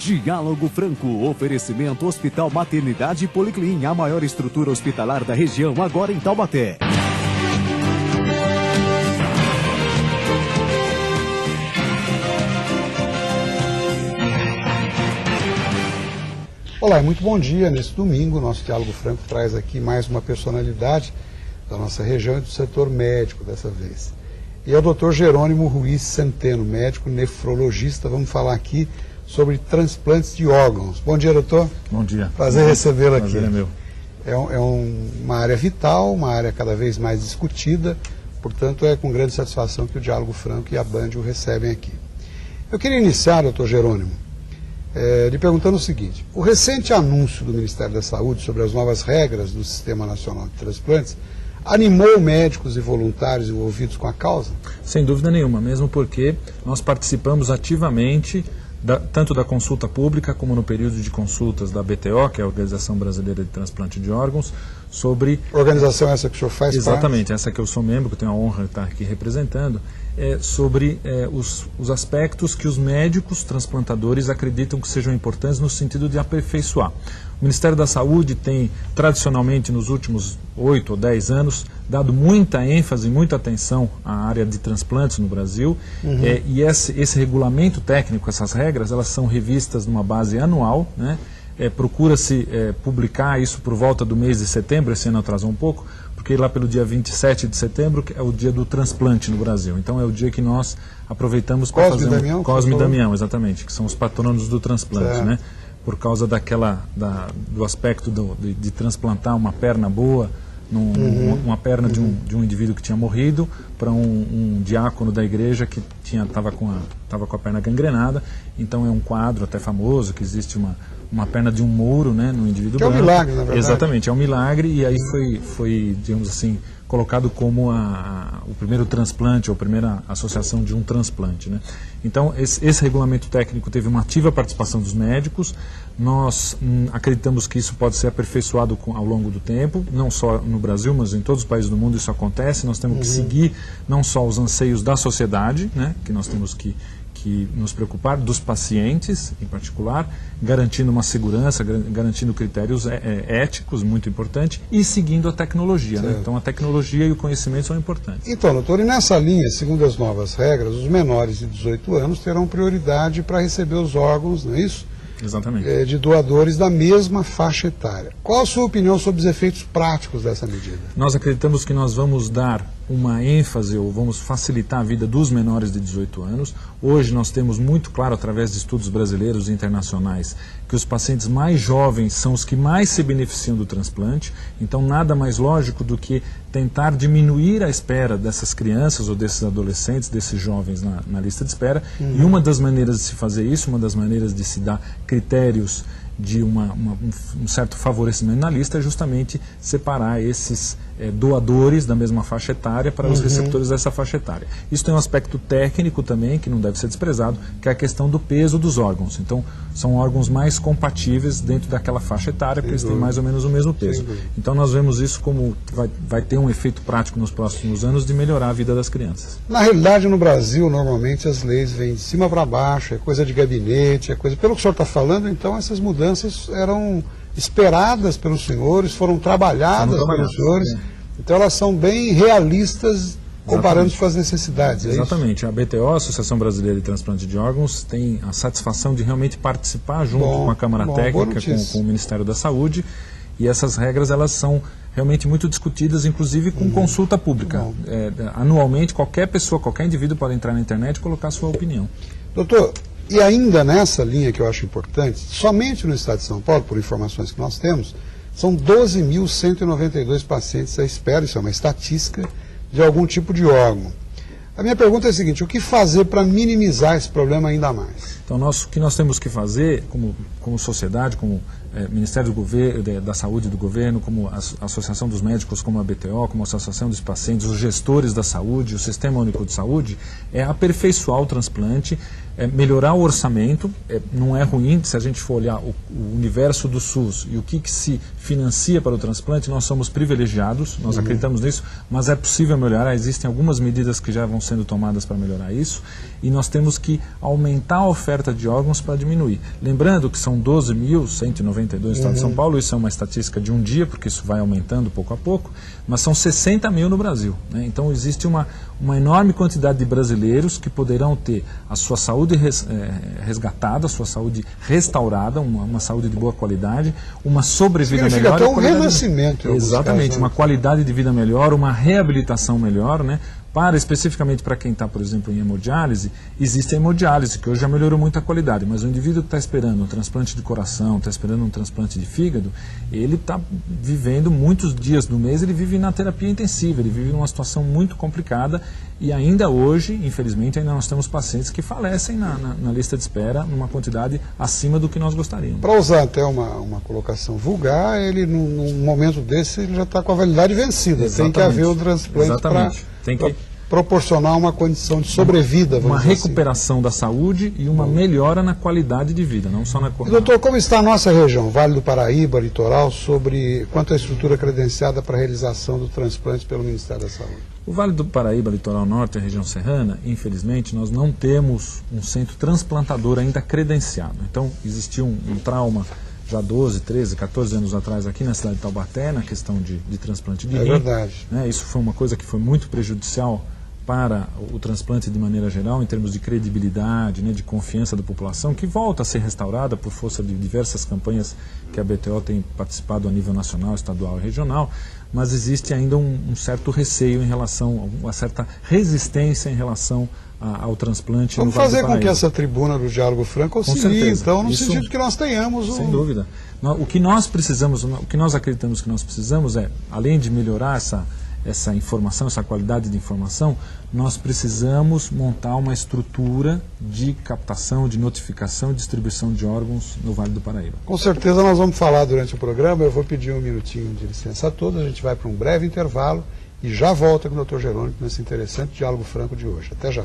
Diálogo Franco, oferecimento Hospital Maternidade Policlin, a maior estrutura hospitalar da região, agora em Taubaté. Olá, muito bom dia. Nesse domingo, nosso Diálogo Franco traz aqui mais uma personalidade da nossa região e do setor médico dessa vez. E é o Dr. Jerônimo Ruiz Centeno, médico nefrologista. Vamos falar aqui sobre transplantes de órgãos. Bom dia, doutor. Bom dia. Prazer recebê-lo aqui. Prazer é meu. É uma área vital, uma área cada vez mais discutida, portanto é com grande satisfação que o Diálogo Franco e a Band o recebem aqui. Eu queria iniciar, doutor Jerônimo, lhe perguntando o seguinte: o recente anúncio do Ministério da Saúde sobre as novas regras do Sistema Nacional de Transplantes animou médicos e voluntários envolvidos com a causa? Sem dúvida nenhuma, mesmo porque nós participamos ativamente tanto da consulta pública como no período de consultas da BTO, que é a Organização Brasileira de Transplante de Órgãos, sobre... Organização essa que o senhor faz parte? Exatamente, essa que eu sou membro, que eu tenho a honra de estar aqui representando, sobre os aspectos que os médicos transplantadores acreditam que sejam importantes no sentido de aperfeiçoar. O Ministério da Saúde tem, tradicionalmente, nos últimos 8 ou 10 anos, dado muita ênfase, muita atenção à área de transplantes no Brasil, e esse regulamento técnico, essas regras, elas são revistas numa base anual, né? Procura-se publicar isso por volta do mês de setembro, esse ano atrasou um pouco, porque lá pelo dia 27 de setembro é o dia do transplante no Brasil. Então é o dia que nós aproveitamos para fazer Cosme e Damião, exatamente, que são os patronos do transplante, né? Por causa do aspecto de transplantar uma perna boa, uma perna de um indivíduo que tinha morrido para um diácono da igreja que estava com a perna gangrenada. Então é um quadro até famoso, que existe uma perna de um mouro, né, no indivíduo branco. É um milagre, na verdade. Exatamente, é um milagre, e aí foi digamos assim, colocado como o primeiro transplante, ou a primeira associação de um transplante, né? Então, esse regulamento técnico teve uma ativa participação dos médicos. Nós acreditamos que isso pode ser aperfeiçoado ao longo do tempo, não só no Brasil, mas em todos os países do mundo isso acontece. Nós temos que seguir não só os anseios da sociedade, né, que nós temos que nos preocupar, dos pacientes em particular, garantindo uma segurança, garantindo critérios éticos, muito importante, e seguindo a tecnologia, né? Então a tecnologia e o conhecimento são importantes. Então, doutor, e nessa linha, segundo as novas regras, os menores de 18 anos terão prioridade para receber os órgãos, não é isso? Exatamente. De doadores da mesma faixa etária. Qual a sua opinião sobre os efeitos práticos dessa medida? Nós acreditamos que nós vamos dar uma ênfase, ou vamos facilitar a vida dos menores de 18 anos. Hoje nós temos muito claro, através de estudos brasileiros e internacionais, que os pacientes mais jovens são os que mais se beneficiam do transplante. Então nada mais lógico do que tentar diminuir a espera dessas crianças ou desses adolescentes, desses jovens na lista de espera. E uma das maneiras de se fazer isso, uma das maneiras de se dar critérios de um certo favorecimento na lista é justamente separar esses doadores da mesma faixa etária para os receptores dessa faixa etária. Isso tem um aspecto técnico também, que não deve ser desprezado, que é a questão do peso dos órgãos. Então, são órgãos mais compatíveis dentro daquela faixa etária, porque eles têm mais ou menos o mesmo peso. Então, nós vemos isso como vai ter um efeito prático nos próximos anos de melhorar a vida das crianças. Na realidade, no Brasil, normalmente as leis vêm de cima para baixo, é coisa de gabinete, é coisa... Pelo que o senhor está falando, então, essas mudanças eram esperadas pelos senhores, foram trabalhadas pelos senhores, então elas são bem realistas comparando com as necessidades. Exatamente. A BTO, a Associação Brasileira de Transplante de Órgãos, tem a satisfação de realmente participar junto com a Câmara Técnica, com o Ministério da Saúde, e essas regras elas são realmente muito discutidas, inclusive com consulta pública. Anualmente, qualquer pessoa, qualquer indivíduo pode entrar na internet e colocar a sua opinião. Doutor, e ainda nessa linha que eu acho importante, somente no estado de São Paulo, por informações que nós temos, são 12.192 pacientes à espera, isso é uma estatística, de algum tipo de órgão. A minha pergunta é a seguinte: o que fazer para minimizar esse problema ainda mais? Então, o que nós temos que fazer, como sociedade, como Ministério da Saúde do Governo, como a Associação dos Médicos, como a BTO, como a Associação dos Pacientes, os gestores da saúde, o Sistema Único de Saúde, é aperfeiçoar o transplante, melhorar o orçamento, não é ruim, se a gente for olhar o universo do SUS e o que se financia para o transplante, nós somos privilegiados, nós acreditamos nisso, mas é possível melhorar, existem algumas medidas que já vão sendo tomadas para melhorar isso, e nós temos que aumentar a oferta de órgãos para diminuir. Lembrando que são 12.192 no estado de São Paulo, isso é uma estatística de um dia, porque isso vai aumentando pouco a pouco, mas são 60 mil no Brasil, né? Então existe uma enorme quantidade de brasileiros que poderão ter a sua saúde resgatada, a sua saúde restaurada, uma saúde de boa qualidade, uma sobrevida melhor. Significa até um renascimento. Exatamente, casos, uma qualidade de vida melhor, uma reabilitação melhor, né? Especificamente para quem está, por exemplo, em hemodiálise, existe a hemodiálise, que hoje já melhorou muito a qualidade, mas o indivíduo que está esperando um transplante de coração, está esperando um transplante de fígado, ele está vivendo muitos dias do mês, ele vive na terapia intensiva, ele vive numa situação muito complicada e ainda hoje, infelizmente, ainda nós temos pacientes que falecem na lista de espera numa quantidade acima do que nós gostaríamos. Para usar até uma colocação vulgar, ele num momento desse ele já está com a validade vencida. Exatamente. Tem que haver o transplante para proporcionar uma condição de sobrevida. Uma recuperação da saúde e uma melhora na qualidade de vida, não só na qualidade. Doutor, como está a nossa região, Vale do Paraíba, litoral, quanto à estrutura credenciada para a realização do transplante pelo Ministério da Saúde? O Vale do Paraíba, litoral norte, a região serrana, infelizmente, nós não temos um centro transplantador ainda credenciado. Então, existiu um trauma já 12, 13, 14 anos atrás aqui na cidade de Taubaté, na questão de transplante de rim. É verdade. Né? Isso foi uma coisa que foi muito prejudicial para o transplante de maneira geral, em termos de credibilidade, né, de confiança da população, que volta a ser restaurada por força de diversas campanhas que a BTO tem participado a nível nacional, estadual e regional, mas existe ainda um certo receio em relação, uma certa resistência em relação ao transplante. Vamos fazer com que essa tribuna do Diálogo Franco auxilie, então, no sentido que nós tenhamos... Sem dúvida. O que nós precisamos, o que nós acreditamos que nós precisamos é, além de melhorar essa informação, essa qualidade de informação, nós precisamos montar uma estrutura de captação, de notificação e distribuição de órgãos no Vale do Paraíba. Com certeza nós vamos falar durante o programa, eu vou pedir um minutinho de licença a todos, a gente vai para um breve intervalo e já volta com o Dr. Jerônimo nesse interessante Diálogo Franco de hoje. Até já.